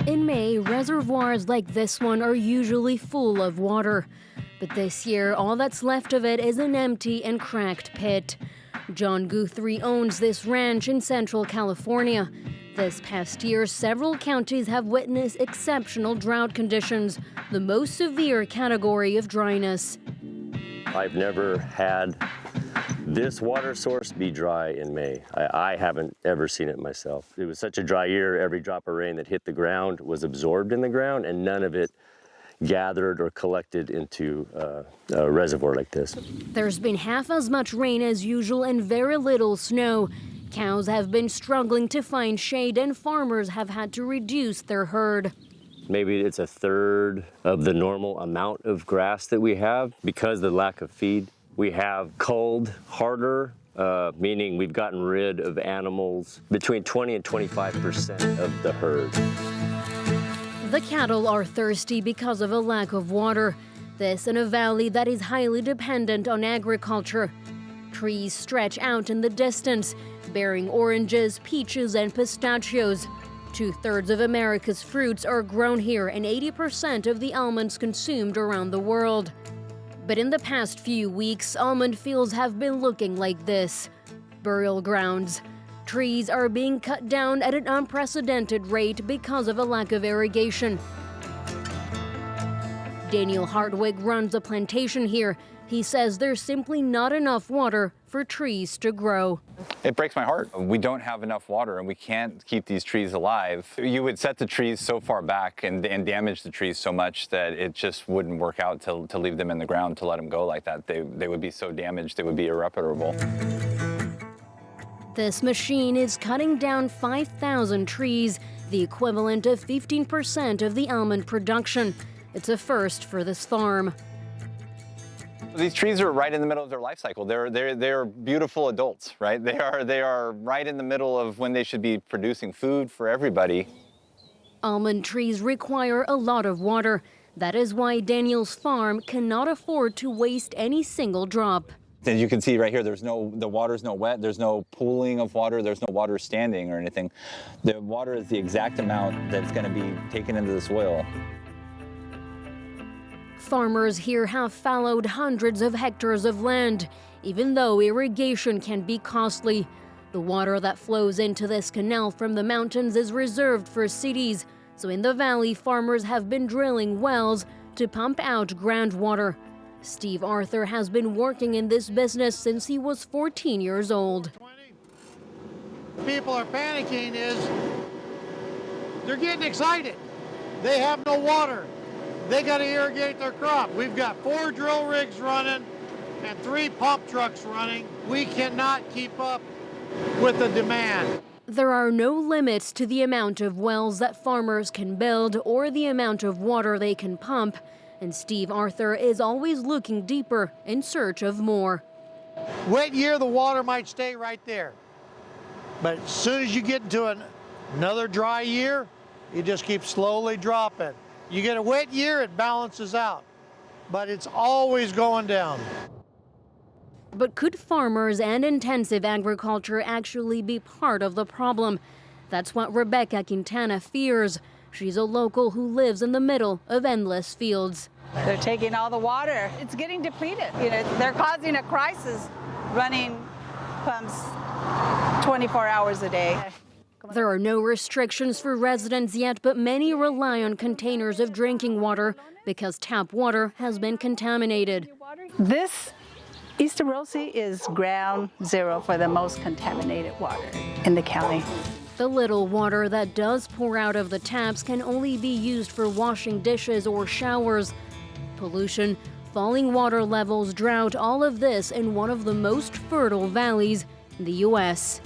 In May, reservoirs like this one are usually full of water. But this year, all that's left of it is an empty and cracked pit. John Guthrie owns this ranch in Central California. This past year, several counties have witnessed exceptional drought conditions, the most severe category of dryness. I've never had this water source be dry in May. I haven't ever seen it myself. It was such a dry year, every drop of rain that hit the ground was absorbed in the ground, and none of it gathered or collected into a reservoir like this. There's been half as much rain as usual and very little snow. Cows have been struggling to find shade, and farmers have had to reduce their herd. Maybe it's a third of the normal amount of grass that we have because of the lack of feed. We have culled harder, meaning we've gotten rid of animals between 20 and 25% of the herd. The cattle are thirsty because of a lack of water. This in a valley that is highly dependent on agriculture. Trees stretch out in the distance, bearing oranges, peaches, and pistachios. 2/3 of America's fruits are grown here, and 80% of the almonds consumed around the world. But in the past few weeks, almond fields have been looking like this: burial grounds. Trees are being cut down at an unprecedented rate because of a lack of irrigation. Daniel Hartwig runs a plantation here. He says there's simply not enough water for trees to grow. It breaks my heart. We don't have enough water and we can't keep these trees alive. You would set the trees so far back and damage the trees so much that it just wouldn't work out to leave them in the ground, to let them go like that. They would be so damaged, they would be irreparable. This machine is cutting down 5,000 trees, the equivalent of 15% of the almond production. It's a first for this farm. These trees are right in the middle of their life cycle. They're beautiful adults, right? They are right in the middle of when they should be producing food for everybody. Almond trees require a lot of water. That is why Daniel's farm cannot afford to waste any single drop. As you can see right here, the water's no wet, there's no pooling of water, there's no water standing or anything. The water is the exact amount that's going to be taken into the soil. Farmers here have fallowed hundreds of hectares of land, even though irrigation can be costly. The water that flows into this canal from the mountains is reserved for cities, so in the valley, farmers have been drilling wells to pump out groundwater. Steve Arthur has been working in this business since he was 14 years old. People are panicking is they're getting excited. They have no water. They got to irrigate their crop. We've got 4 drill rigs running and 3 pump trucks running. We cannot keep up with the demand. There are no limits to the amount of wells that farmers can build or the amount of water they can pump. And Steve Arthur is always looking deeper in search of more. Wet year, the water might stay right there. But as soon as you get into another dry year, it just keeps slowly dropping. You get a wet year, it balances out. But it's always going down. But could farmers and intensive agriculture actually be part of the problem? That's what Rebecca Quintana fears. She's a local who lives in the middle of endless fields. They're taking all the water. It's getting depleted. They're causing a crisis running pumps 24 hours a day. There are no restrictions for residents yet, but many rely on containers of drinking water because tap water has been contaminated. This East Rossi is ground zero for the most contaminated water in the county. The little water that does pour out of the taps can only be used for washing dishes or showers. Pollution, falling water levels, drought, all of this in one of the most fertile valleys in the U.S.